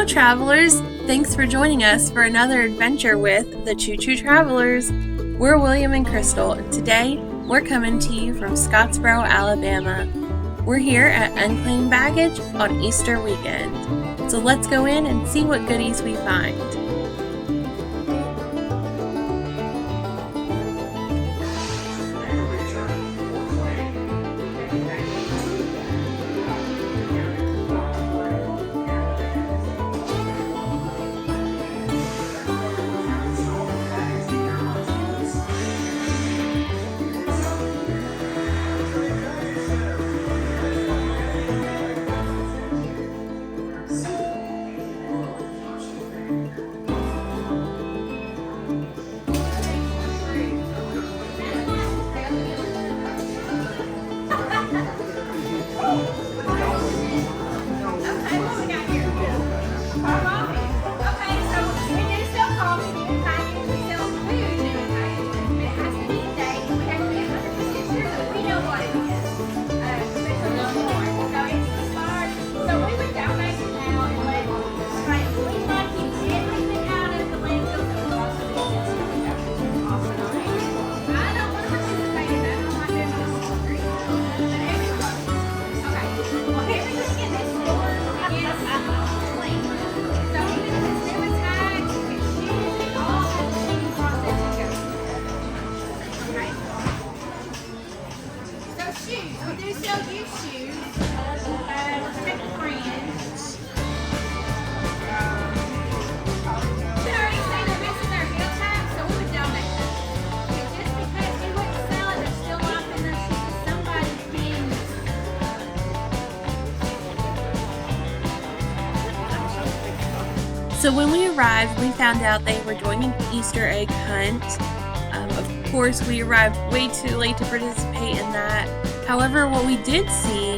Travelers! Thanks for joining us for another adventure with the Choo Choo Travelers. We're William and Crystal, and today we're coming to you from Scottsboro, Alabama. We're here at Unclaimed Baggage on Easter weekend. So let's go in and see what goodies we find. So when we arrived, we found out they were doing an Easter egg hunt. Of course, we arrived way too late to participate in that. However, what we did see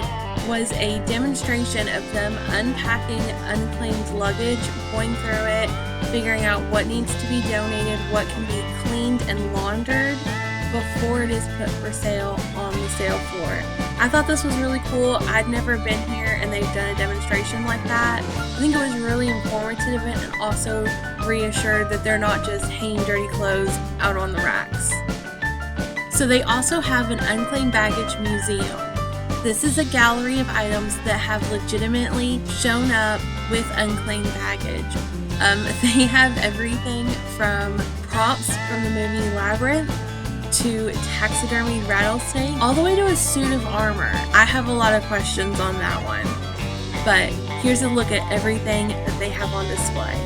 was a demonstration of them unpacking unclaimed luggage, going through it, figuring out what needs to be donated, what can be cleaned and laundered before it is put for sale on the sale floor. I thought this was really cool. I'd never been here and they've done a demonstration like that. I think it was really informative and also reassured that they're not just hanging dirty clothes out on the racks. So they also have an Unclaimed Baggage Museum. This is a gallery of items that have legitimately shown up with unclaimed baggage. They have everything from props from the movie Labyrinth to taxidermy rattlesnake, all the way to a suit of armor. I have a lot of questions on that one, but here's a look at everything that they have on display.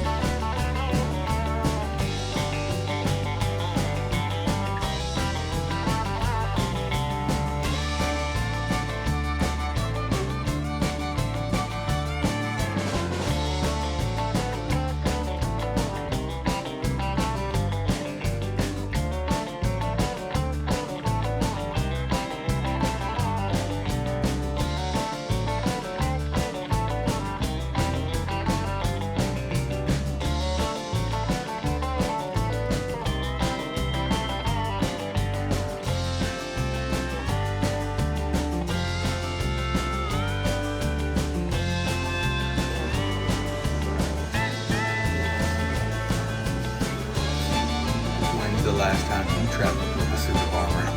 The last time you traveled with a suit of armor?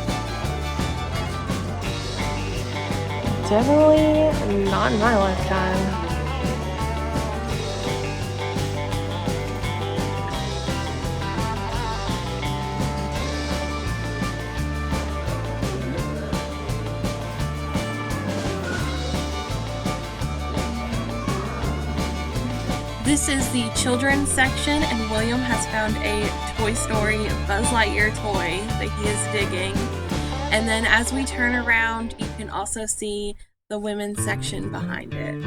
Definitely not in my lifetime. This is the children's section, and William has found a Toy Story Buzz Lightyear toy that he is digging. And then as we turn around, you can also see the women's section behind it.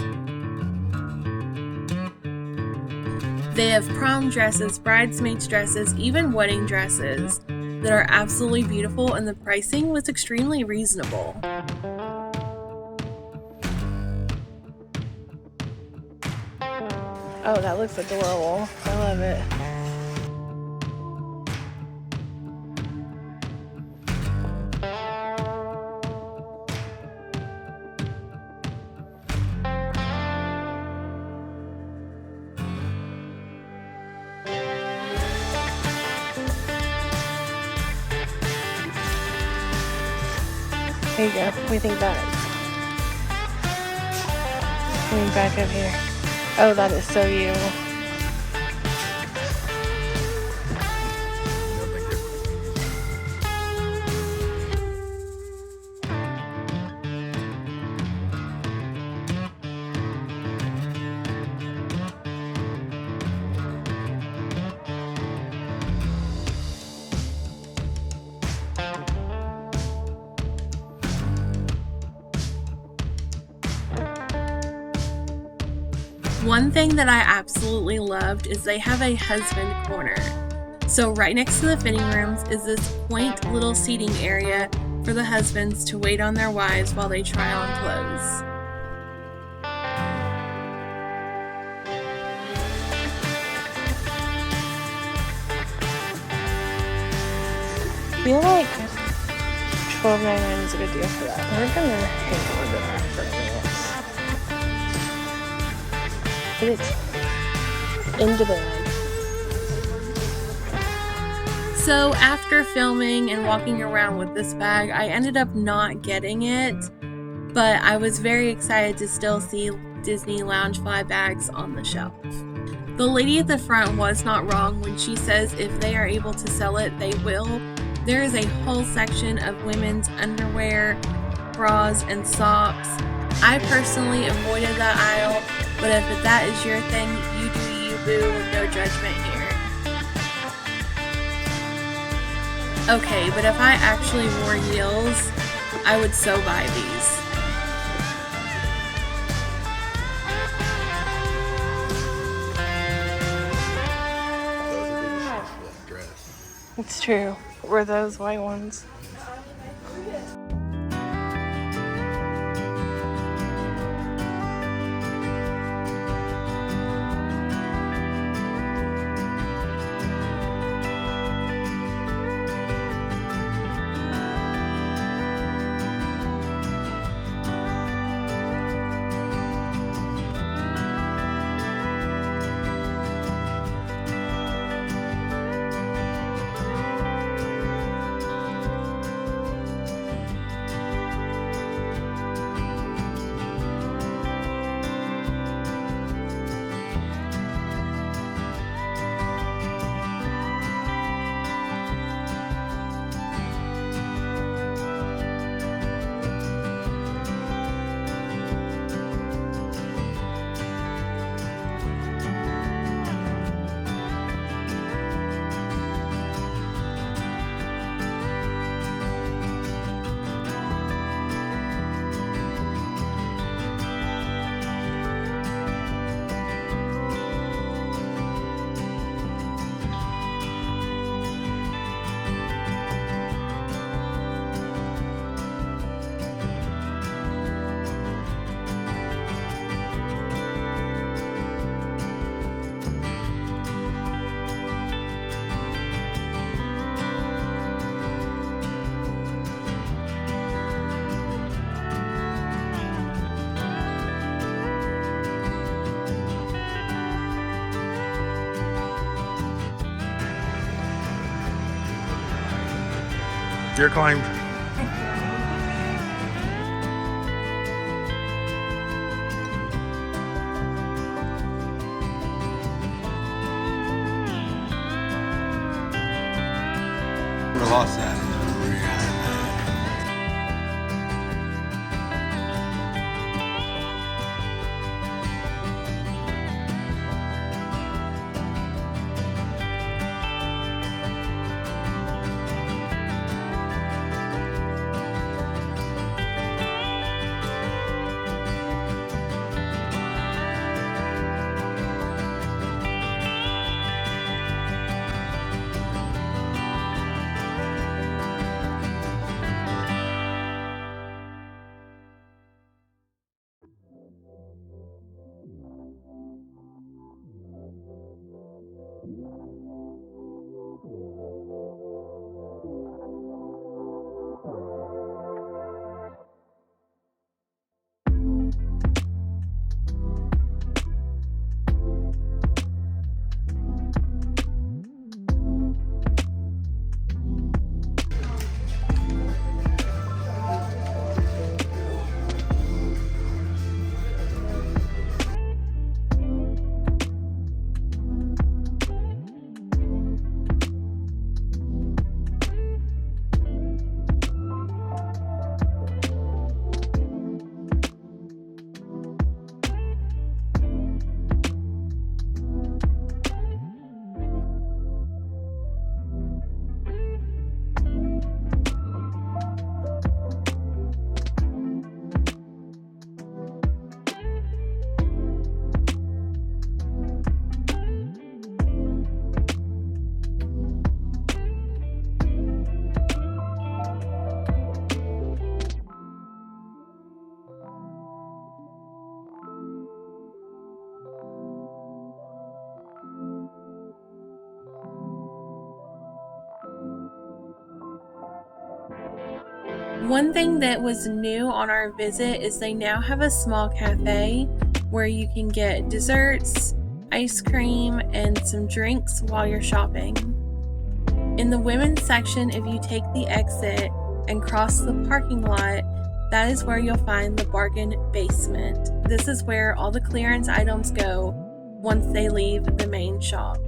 They have prom dresses, bridesmaids dresses, even wedding dresses that are absolutely beautiful, and the pricing was extremely reasonable. Oh, that looks adorable. I love it. There you go. What do you think that is? Let me back up here. Oh, that is so you. One thing that I absolutely loved is they have a husband corner. So right next to the fitting rooms is this quaint little seating area for the husbands to wait on their wives while they try on clothes. I feel like $12.99 is a good deal for that. We're gonna hang on to that for a minute. Put it in the bag. So after filming and walking around with this bag, I ended up not getting it, but I was very excited to still see Disney Loungefly bags on the shelf. The lady at the front was not wrong when she says if they are able to sell it, they will. There is a whole section of women's underwear, bras, and socks. I personally avoided that aisle, but if that is your thing, you do you, boo, no judgment here. Okay, but if I actually wore heels, I would so buy these. It's true. Were those white ones? You're climbed. We lost that. One thing that was new on our visit is they now have a small cafe where you can get desserts, ice cream, and some drinks while you're shopping. In the women's section, if you take the exit and cross the parking lot, that is where you'll find the bargain basement. This is where all the clearance items go once they leave the main shop.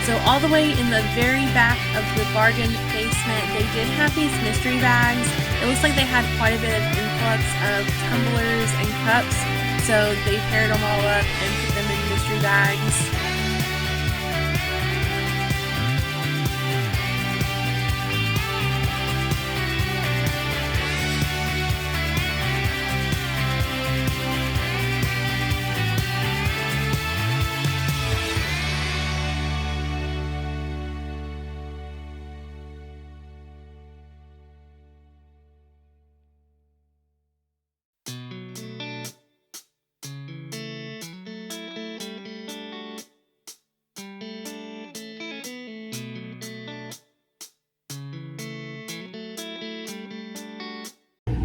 So all the way in the very back of the bargain basement, they did have these mystery bags. It looks like they had quite a bit of influx of tumblers and cups, so they paired them all up and put them in mystery bags.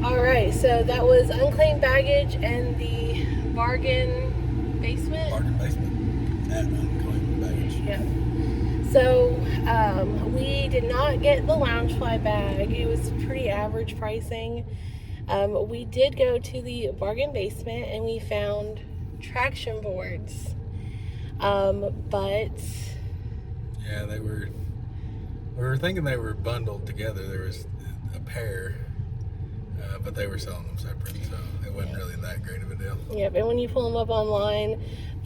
Alright, so that was Unclaimed Baggage and the bargain basement. Bargain basement at Unclaimed Baggage. Yeah. So, we did not get the Loungefly bag. It was pretty average pricing. We did go to the bargain basement and we found traction boards. But... Yeah, we were thinking they were bundled together. There was a pair. But they were selling them separate, so it wasn't really that great of a deal. Yep, and when you pull them up online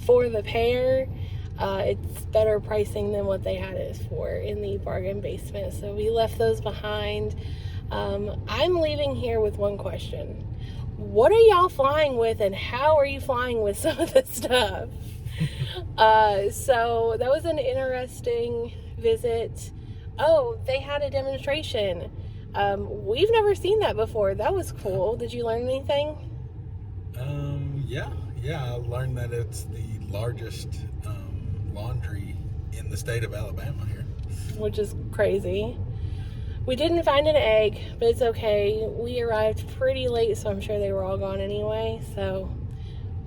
for the pair, it's better pricing than what they had it for in the bargain basement. So we left those behind. I'm leaving here with one question. What are y'all flying with, and how are you flying with some of this stuff? So that was an interesting visit. Oh, they had a demonstration. We've never seen that before. That was cool. Did you learn anything? Yeah. I learned that it's the largest laundry in the state of Alabama here. Which is crazy. We didn't find an egg, but it's okay. We arrived pretty late, so I'm sure they were all gone anyway. So,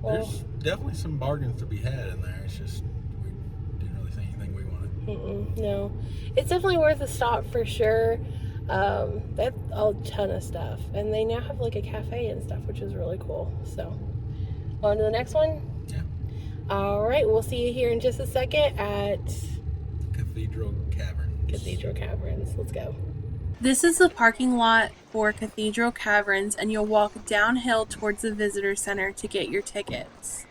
well, there's definitely some bargains to be had in there. It's just we didn't really see anything we wanted. No, it's definitely worth a stop for sure. That's a ton of stuff, and they now have like a cafe and stuff, which is really cool. So, on to the next one. Yeah. All right, we'll see you here in just a second at Cathedral Caverns. Cathedral Caverns. Let's go. This is the parking lot for Cathedral Caverns, and you'll walk downhill towards the visitor center to get your tickets.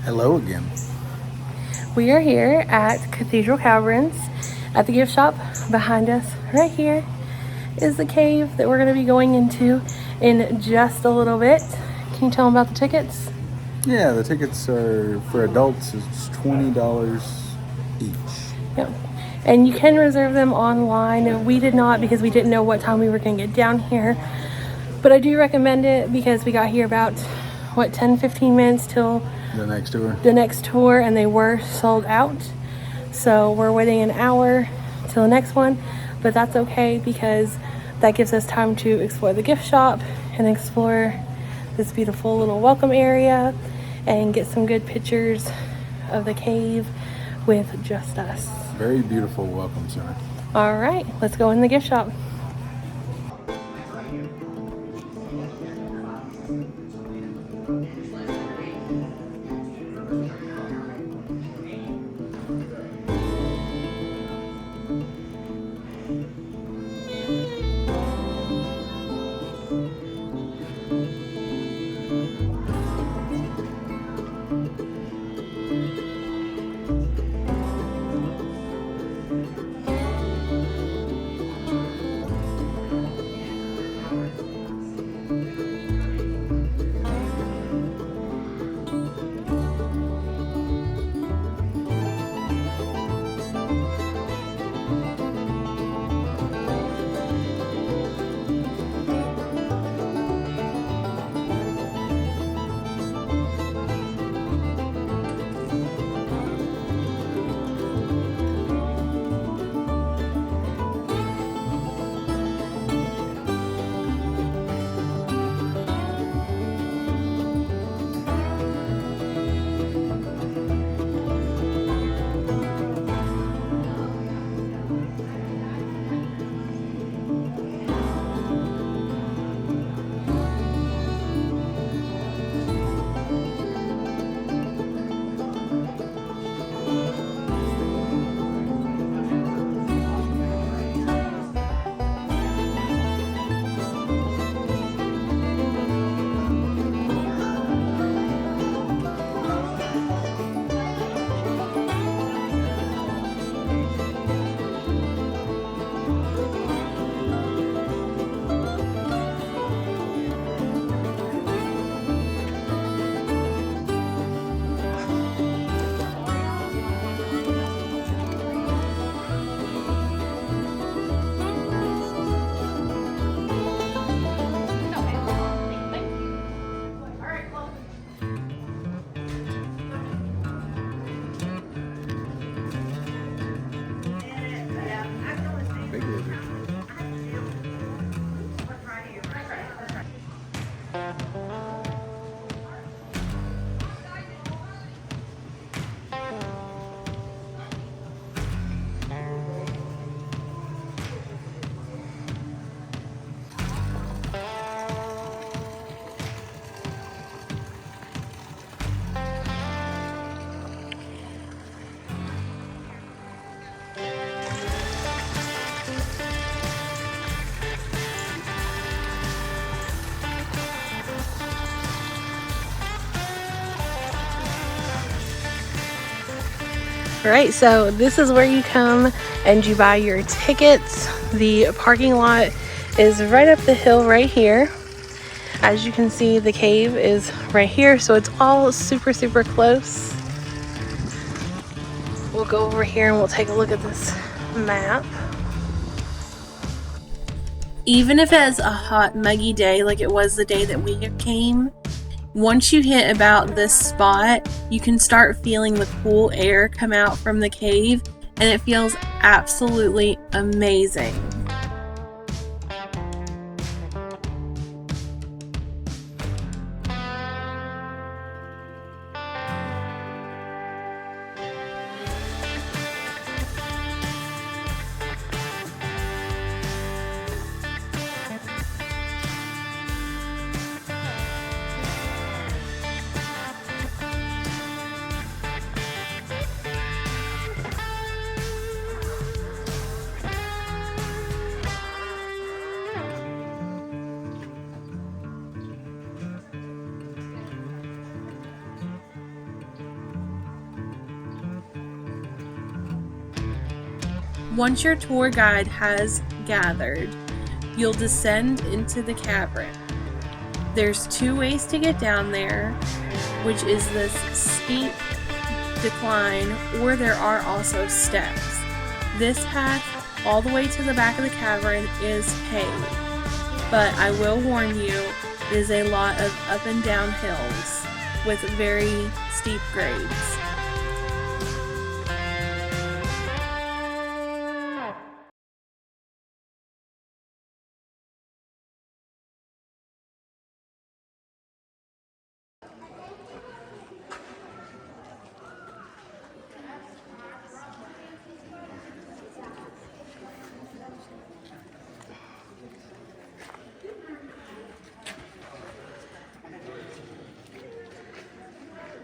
Hello again. We are here at Cathedral Caverns at the gift shop. Behind us right here is the cave that we're going to be going into in just a little bit. Can you tell them about the tickets? Yeah, the tickets are for adults. It's $20 each. Yep. And you can reserve them online. We did not because we didn't know what time we were going to get down here. But I do recommend it because we got here about, 10-15 minutes till The next tour. And they were sold out. So we're waiting an hour till the next one. But that's okay because that gives us time to explore the gift shop and explore this beautiful little welcome area and get some good pictures of the cave with just us. Very beautiful welcome center. All right, let's go in the gift shop. All right, so this is where you come and you buy your tickets. The parking lot is right up the hill right here. As you can see, the cave is right here, so it's all super, super close. We'll go over here and we'll take a look at this map. Even if it's a hot, muggy day like it was the day that we came, once you hit about this spot, you can start feeling the cool air come out from the cave, and it feels absolutely amazing. Once your tour guide has gathered, you'll descend into the cavern. There's 2 ways to get down there, which is this steep decline, or there are also steps. This path all the way to the back of the cavern is paved, but I will warn you, it is a lot of up and down hills with very steep grades.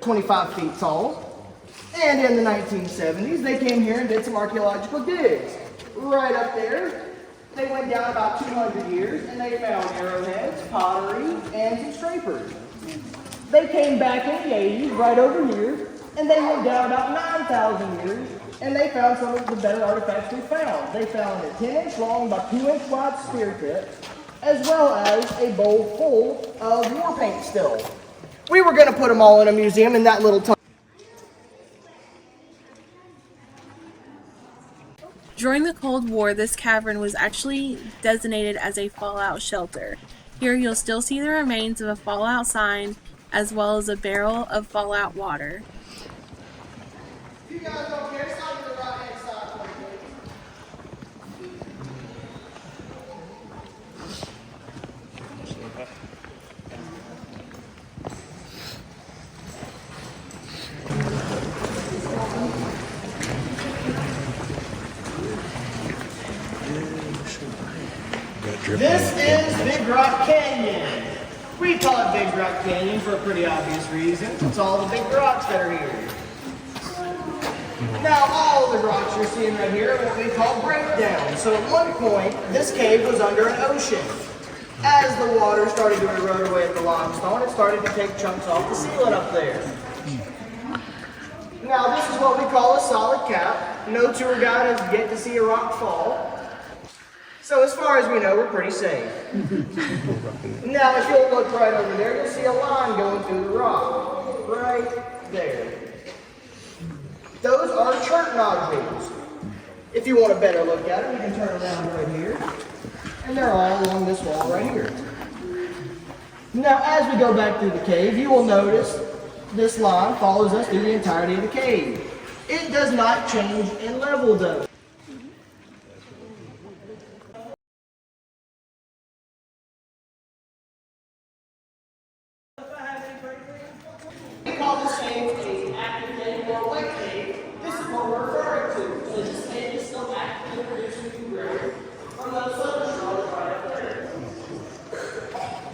"25 feet tall, and in the 1970s they came here and did some archaeological digs. Right up there, they went down about 200 years and they found arrowheads, pottery, and some scrapers. They came back in the 80s, right over here, and they went down about 9,000 years and they found some of the better artifacts we found. They found a 10-inch long by 2-inch wide spear tip, as well as a bowl full of war paint still. We were going to put them all in a museum in that little time." During the Cold War, this cavern was actually designated as a fallout shelter. Here you'll still see the remains of a fallout sign, as well as a barrel of fallout water. You guys don't care, slide to the right-hand side, please. This is Big Rock Canyon. We call it Big Rock Canyon for a pretty obvious reason. It's all the big rocks that are here. Now, all of the rocks you're seeing right here are what we call breakdowns. So at one point, this cave was under an ocean. As the water started to erode away at the limestone, it started to take chunks off the ceiling up there. Now, this is what we call a solid cap. No tour guide has yet to see a rock fall. So as far as we know, we're pretty safe. Now, if you'll look right over there, you'll see a line going through the rock. Right there. Those are chert nodules. If you want a better look at it, you can turn around right here. And they're all along this wall right here. Now, as we go back through the cave, you will notice this line follows us through the entirety of the cave. It does not change in level, though. We call this cave an active cave or a wet cave. This is what we're referring to. So this cave is still actively producing grit from those soda straws right up there.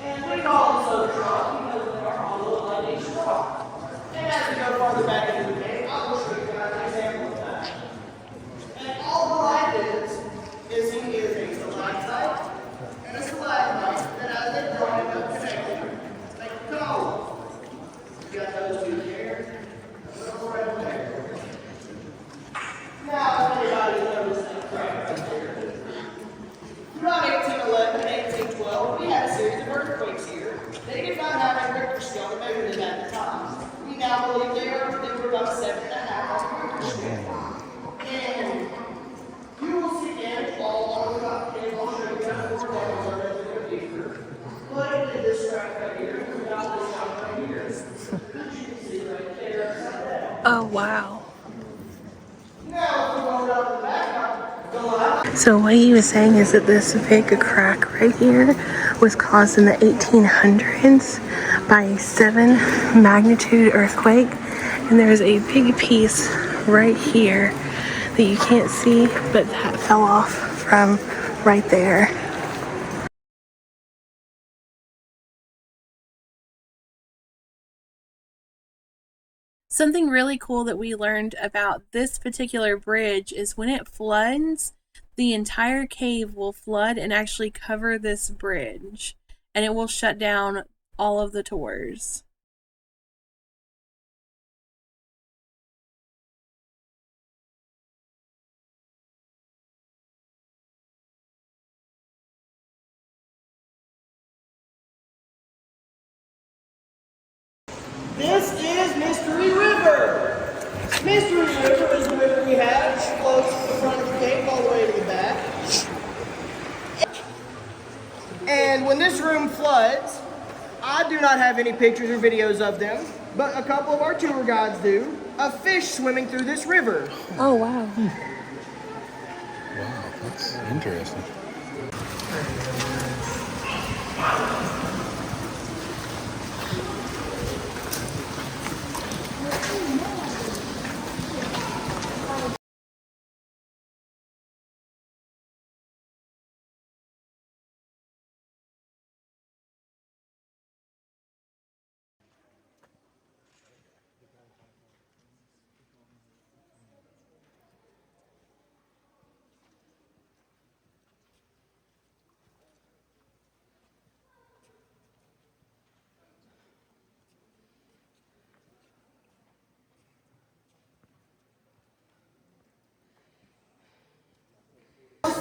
And we call them soda straws because they are hollow like a straw. And as we go farther back into the cave, I will show you guys an example of that. And all the light is he is a stalactite and a stalagmite that as they draw it up connected, they go. You got those two here, a little right there. Now, everybody notice that crack right there. Throughout 1811 and 1812, we had a series of earthquakes here. They did not have a Richter scale to measure them at the time. We now believe they were about 7.5 on the Richter scale. And you will see ants all over the cave. I'll show you guys more demos of it in the future. But it did this crack right here. We got this one right here. Oh, wow. Now, if we go around the back, go out. So what he was saying is that this big crack right here was caused in the 1800s by a 7 magnitude earthquake. And there's a big piece right here that you can't see, but that fell off from right there. Something really cool that we learned about this particular bridge is when it floods, the entire cave will flood and actually cover this bridge, and it will shut down all of the tours. This is Mystery River. Mystery River is the river we have. It flows from the front of the cave all the way to the back. And when this room floods, I do not have any pictures or videos of them, but a couple of our tour guides do, of fish swimming through this river. Oh, wow. Wow, that's interesting.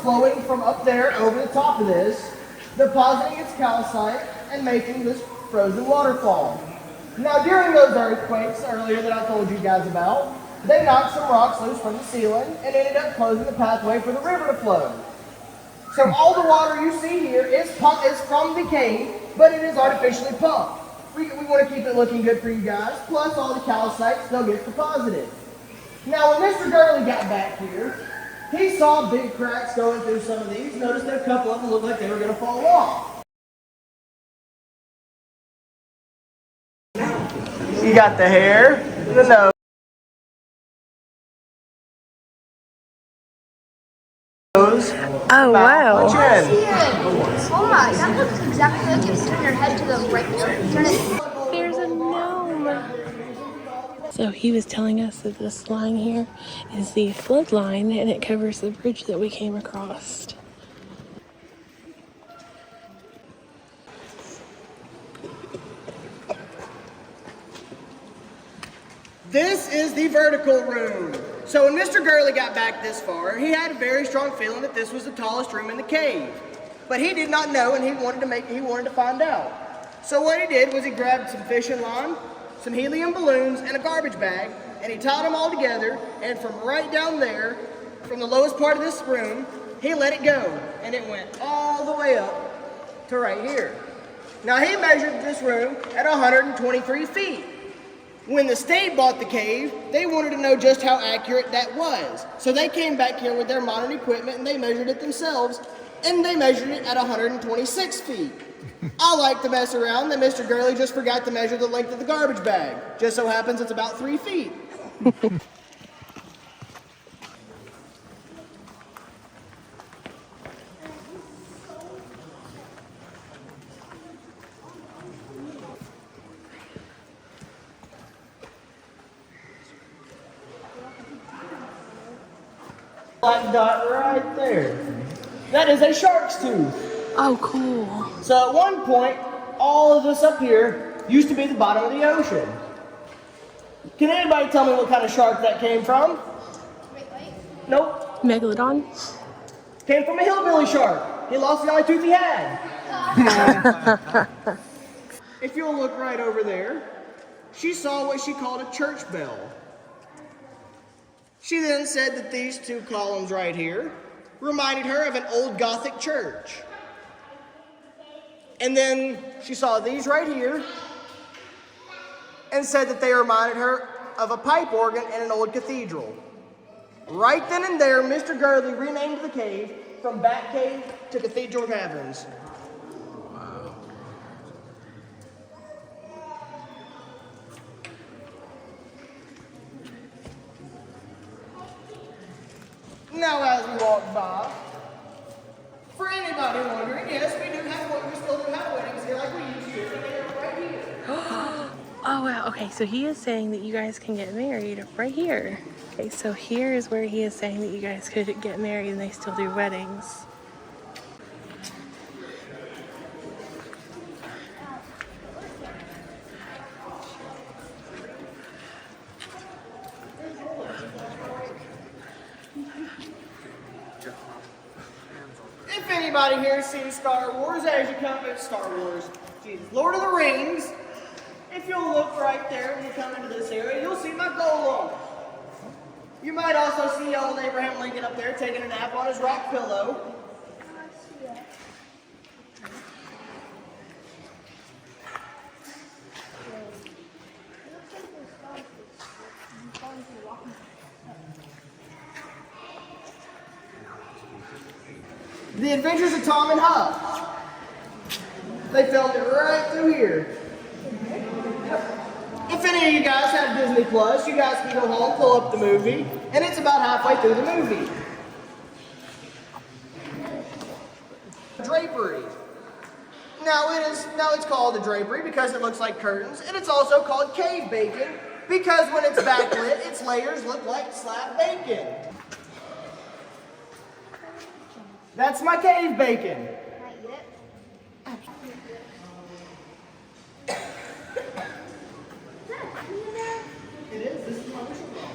Flowing from up there over the top of this, depositing its calcite and making this frozen waterfall. Now during those earthquakes earlier that I told you guys about, they knocked some rocks loose from the ceiling and ended up closing the pathway for the river to flow. So all the water you see here is from the cave, but it is artificially pumped. We want to keep it looking good for you guys, plus all the calcite still gets deposited. Now when Mr. Gurley got back here, he saw big cracks going through some of these. Noticed that a couple of them looked like they were going to fall off. You got the hair, the nose. Oh, wow. The chin. Oh my, that looks exactly like if you turn your head to the right. Turn it. There's a gnome. So he was telling us that this line here is the flood line and it covers the bridge that we came across. This is the vertical room. So when Mr. Gurley got back this far, he had a very strong feeling that this was the tallest room in the cave. But he did not know and he wanted to find out. So what he did was he grabbed some fishing line, some helium balloons, and a garbage bag, and he tied them all together, and from right down there, from the lowest part of this room, he let it go, and it went all the way up to right here. Now he measured this room at 123 feet. When the state bought the cave, they wanted to know just how accurate that was. So they came back here with their modern equipment and they measured it themselves, and they measured it at 126 feet. I like to mess around that Mr. Gurley just forgot to measure the length of the garbage bag. Just so happens it's about 3 feet. Black dot right there. That is a shark's tooth. Oh, cool. So at one point, all of this up here used to be the bottom of the ocean. Can anybody tell me what kind of shark that came from? Nope. Megalodon? Came from a hillbilly shark. He lost the only tooth he had. If you'll look right over there, she saw what she called a church bell. She then said that these two columns right here reminded her of an old Gothic church. And then she saw these right here and said that they reminded her of a pipe organ and an old cathedral. Right then and there, Mr. Gurley renamed the cave from Bat Cave to Cathedral Caverns. Now, as we walk by, for anybody wondering, yes, we still do have weddings here like we used to. They're right here. Oh, wow. Okay, so he is saying that you guys can get married right here. Okay, so here is where he is saying that you guys could get married and they still do weddings. If anybody here has seen Star Wars, as you come to Star Wars, Lord of the Rings, if if you'll look right there when you come into this area, you'll see my golem. You might also see old Abraham Lincoln up there taking a nap on his rock pillow. The Adventures of Tom and Huck. They filmed it right through here. If any of you guys have Disney Plus, you guys can go home, pull up the movie, and it's about halfway through the movie. Drapery. Now it's called a drapery because it looks like curtains, and it's also called cave bacon because when it's backlit, its layers look like slab bacon. That's my cave bacon. It is. This is my wishing well.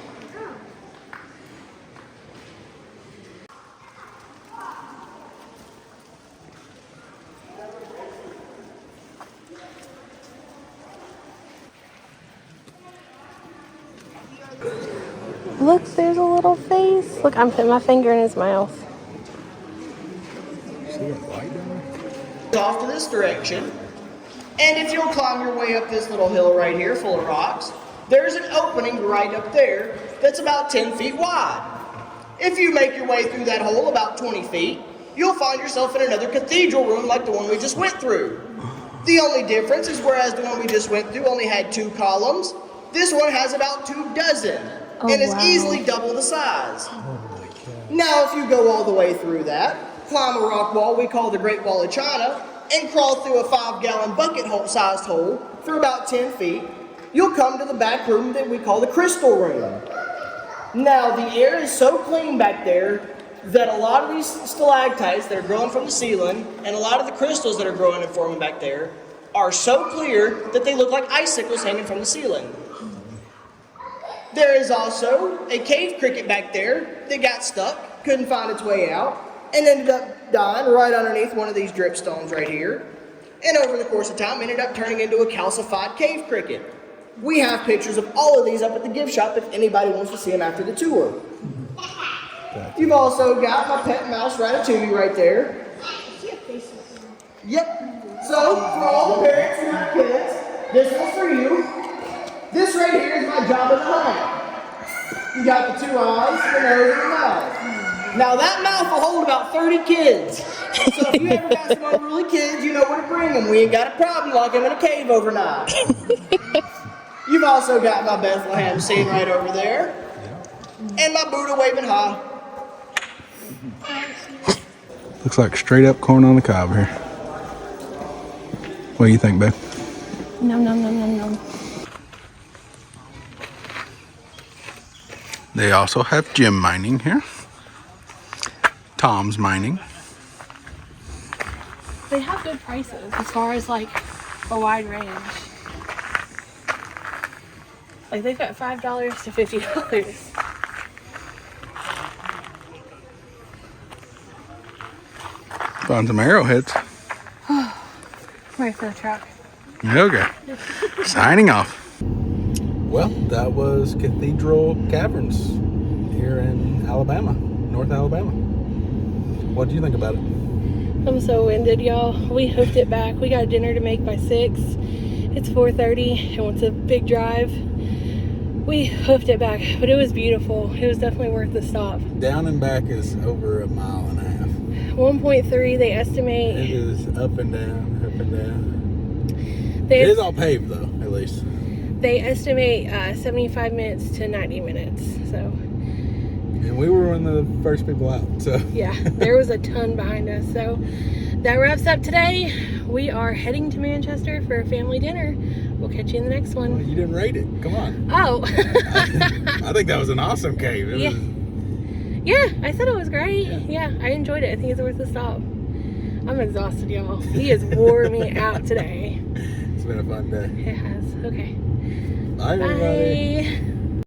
Look, there's a little face. Look, I'm putting my finger in his mouth. Off to this direction, and if you'll climb your way up this little hill right here full of rocks, there's an opening right up there that's about 10 feet wide. If you make your way through that hole about 20 feet, you'll find yourself in another cathedral room like the one we just went through. The only difference is whereas the one we just went through only had 2 columns, this one has about 24 and is easily double the size. Now if you go all the way through that, climb a rock wall we call the Great Wall of China, and crawl through a 5-gallon bucket sized hole for about 10 feet, you'll come to the back room that we call the Crystal Room. Now the air is so clean back there that a lot of these stalactites that are growing from the ceiling and a lot of the crystals that are growing and forming back there are so clear that they look like icicles hanging from the ceiling. There is also a cave cricket back there that got stuck, couldn't find its way out, and ended up dying right underneath one of these drip stones right here. And over the course of time, ended up turning into a calcified cave cricket. We have pictures of all of these up at the gift shop if anybody wants to see them after the tour. You've also got my pet mouse Ratatouille right there. Yep. So, for all the parents who have kids, this one's for you. This right here is my Jabba the Hutt. You got the 2 eyes, the nose, and the mouth. Now that mouth will hold about 30 kids. So if you ever got some unruly kids, you know where to bring them. We ain't got a problem locking them in a cave overnight. You've also got my Bethlehem scene right over there. And my Buddha waving high. Looks like straight up corn on the cob here. What do you think, babe? Nom, nom, nom, nom, nom. They also have gem mining here. Tom's mining. They have good prices as far as like a wide range. Like they've got $5 to $50. Found some arrowheads. Ready for the truck. Okay. Signing off. Well, that was Cathedral Caverns here in Alabama, North Alabama. What do you think about it? I'm so winded, y'all. We hoofed it back. We got dinner to make by 6. It's 4:30 and it's a big drive. We hoofed it back, but it was beautiful. It was definitely worth the stop. Down and back is over 1.5 miles. 1.3 they estimate. It is up and down, up and down. It is all paved though, at least. They estimate 75 minutes to 90 minutes, so. And we were one of the first people out, so. Yeah, there was a ton behind us. So that wraps up today. We are heading to Manchester for a family dinner. We'll catch you in the next one. Well, you didn't rate it. Come on. Oh. I think that was an awesome cave. Yeah, I said it was great. Yeah, I enjoyed it. I think it's worth the stop. I'm exhausted, y'all. He has wore me out today. It's been a fun day. It has. Okay. Bye, everybody. Bye.